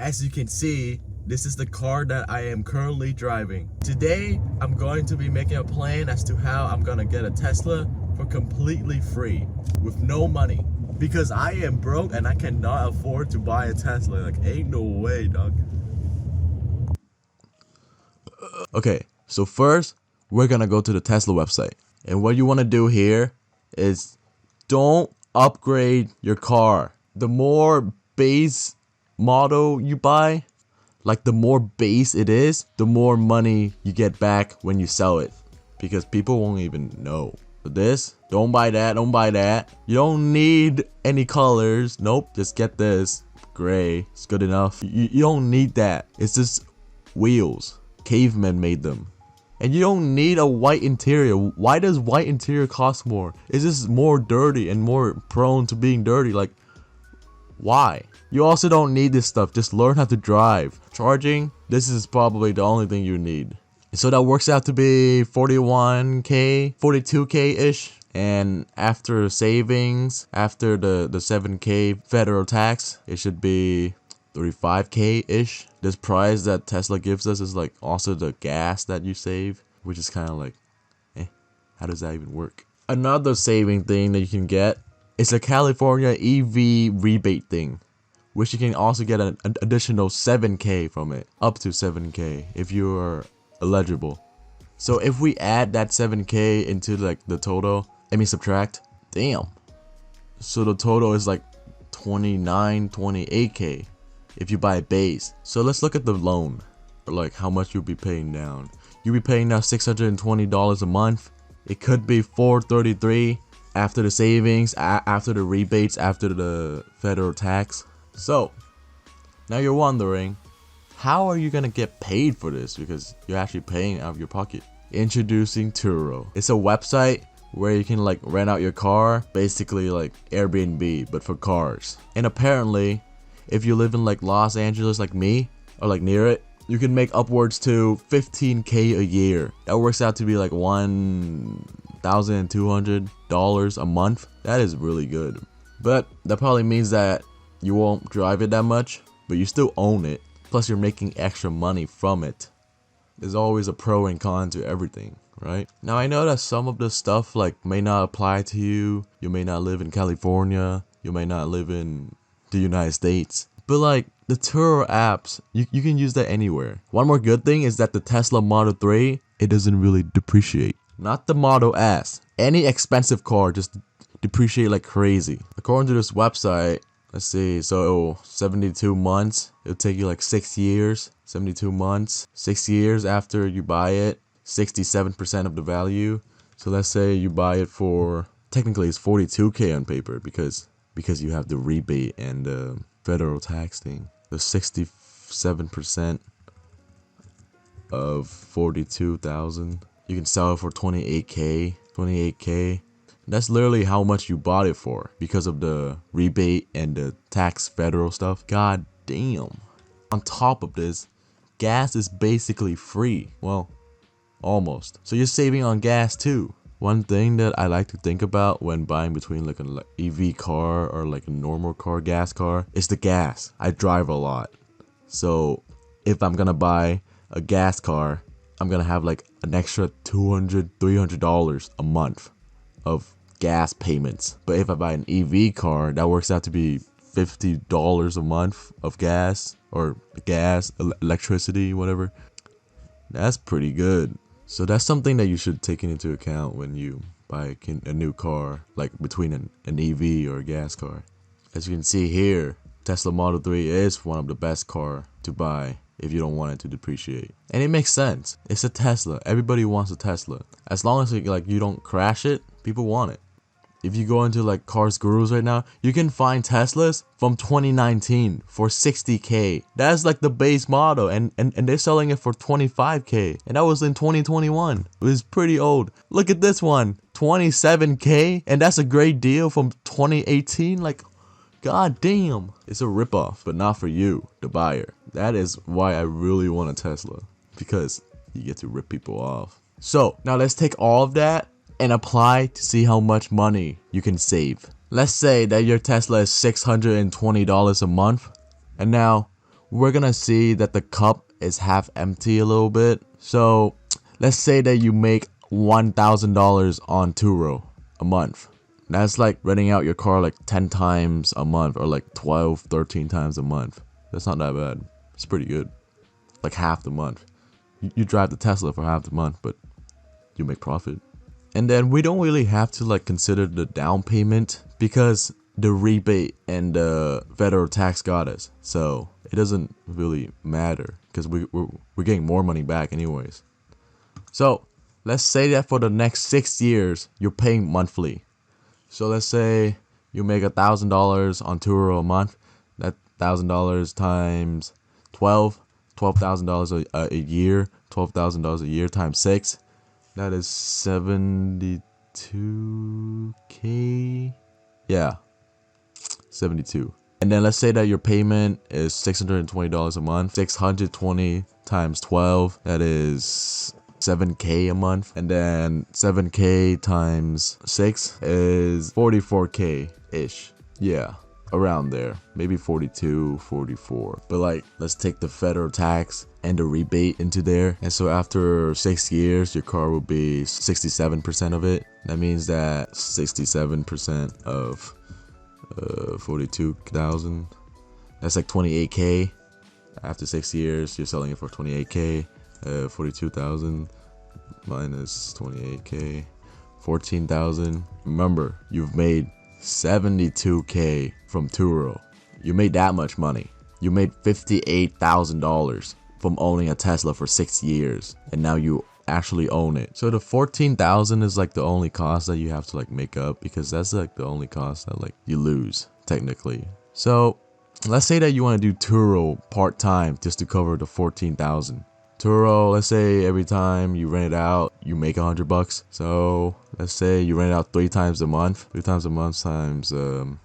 As you can see, this is the car that I am currently driving. Today, I'm going to be making a plan as to how I'm gonna get a Tesla for completely free with no money. Because I am broke and I cannot afford to buy a Tesla. Like, ain't no way, dog. Okay, so first, we're gonna go to the Tesla website. And what you wanna do here is don't upgrade your car. The more base model you buy, like the more base it is, the more money you get back when you sell it, because people won't even know. This, don't buy that, don't buy that. You don't need any colors. Nope, just get this gray. It's good enough. You don't need that. It's just wheels. Cavemen made them. And you don't need a white interior. Why does white interior cost more? It's just more dirty and more prone to being dirty. Like, why? You also don't need this stuff. Just learn how to drive. Charging, this is probably the only thing you need. So that works out to be 41k, 42k-ish. And after savings, after the 7k federal tax, it should be 35k-ish. This price that Tesla gives us is like also the gas that you save, which is kind of like, how does that even work? Another saving thing that you can get is a California EV rebate thing, which you can also get an additional 7k from it, up to 7k if you are eligible. So if we add that 7k into like the total, subtract, damn. So the total is like 28k if you buy base. So let's look at the loan, or like how much you'll be paying down. You'll be paying now $620 a month. It could be $433 after the savings, after the rebates, after the federal tax. So now you're wondering, how are you gonna get paid for this? Because you're actually paying out of your pocket. Introducing Turo. It's a website where you can like rent out your car, basically like Airbnb, but for cars. And apparently, if you live in like Los Angeles like me, or like near it, you can make upwards to 15k a year. That works out to be like $1,200 a month. That is really good. But that probably means that you won't drive it that much, but you still own it. Plus you're making extra money from it. There's always a pro and con to everything, right? Now I know that some of the stuff like may not apply to you. You may not live in California. You may not live in the United States. But like the Turo apps, you can use that anywhere. One more good thing is that the Tesla Model 3, it doesn't really depreciate. Not the Model S. Any expensive car just depreciate like crazy. According to this website, let's see, so 72 months, it'll take you like 6 years. 72 months, 6 years after you buy it, 67% of the value. So let's say you buy it for, technically it's 42k on paper because you have the rebate and the federal tax thing. The 67% of 42,000, you can sell it for 28k. That's literally how much you bought it for because of the rebate and the tax federal stuff. God damn. On top of this, gas is basically free. Well, almost. So you're saving on gas too. One thing that I like to think about when buying between like an EV car or like a normal car, gas car, is the gas. I drive a lot. So if I'm gonna buy a gas car, I'm gonna have like an extra $200, $300 a month of gas payments. But if I buy an EV car, that works out to be $50 a month of gas, or gas, electricity, whatever. That's pretty good. So that's something that you should take into account when you buy a new car, like between an EV or a gas car. As you can see here, Tesla Model 3 is one of the best car to buy if you don't want it to depreciate. And it makes sense. It's a Tesla. Everybody wants a Tesla. As long as you don't crash it, people want it. If you go into like Cars Gurus right now, you can find Teslas from 2019 for 60k. That's like the base model, and they're selling it for 25k. And that was in 2021. It was pretty old. Look at this one, 27k, and that's a great deal from 2018. Like, god damn. It's a ripoff, but not for you, the buyer. That is why I really want a Tesla, because you get to rip people off. So now let's take all of that and apply to see how much money you can save. Let's say that your Tesla is $620 a month, and now we're gonna see that the cup is half empty a little bit. So let's say that you make $1,000 on Turo a month. That's like renting out your car like 10 times a month, or like 12, 13 times a month. That's not that bad. It's pretty good. Like half the month. You drive the Tesla for half the month, but you make profit. And then we don't really have to like consider the down payment because the rebate and the federal tax got us. So it doesn't really matter because we're getting more money back anyways. So let's say that for the next 6 years, you're paying monthly. So let's say you make $1,000 on Turo a month. That $1,000 times 12, $12,000 a year. $12,000 a year times 6. That is 72K. Yeah, 72. And then let's say that your payment is $620 a month. 620 times 12. That is 7K a month. And then 7K times 6 is 44K ish. Yeah, around there. Maybe 42, 44. But like, let's take the federal tax and the rebate into there. And so after 6 years, your car will be 67% of it. That means that 67% of 42,000. That's like 28K. After 6 years, you're selling it for 28K. 42,000 minus 28K, 14,000. Remember, you've made 72K from Turo. You made that much money. You made $58,000 from owning a Tesla for 6 years, and now you actually own it. So the 14,000 is like the only cost that you have to like make up, because that's like the only cost that like you lose technically. So let's say that you want to do Turo part-time just to cover the 14,000. Turo, let's say every time you rent it out, you make $100. So let's say you rent it out 3 times a month. 3 times a month times 12.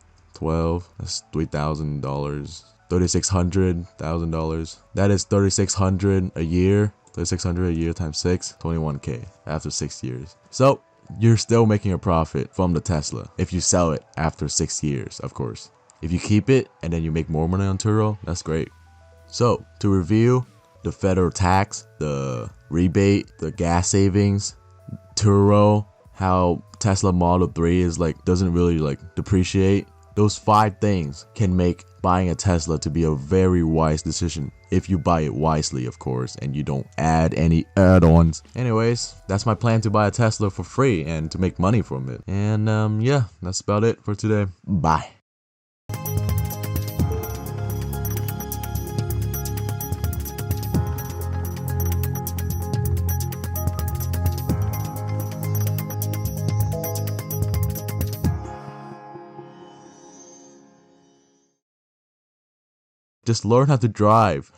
That's $3,000. $3,600,000. That is $3,600 a year. $3,600 a year times 6, 21K after 6 years. So you're still making a profit from the Tesla if you sell it after 6 years, of course. If you keep it and then you make more money on Turo, that's great. So to review, the federal tax, the rebate, the gas savings, Turo, how Tesla Model 3 is like doesn't really like depreciate. Those 5 things can make buying a Tesla to be a very wise decision if you buy it wisely, of course, and you don't add any add-ons. Anyways, that's my plan to buy a Tesla for free and to make money from it. And yeah, that's about it for today. Bye. Just learn how to drive.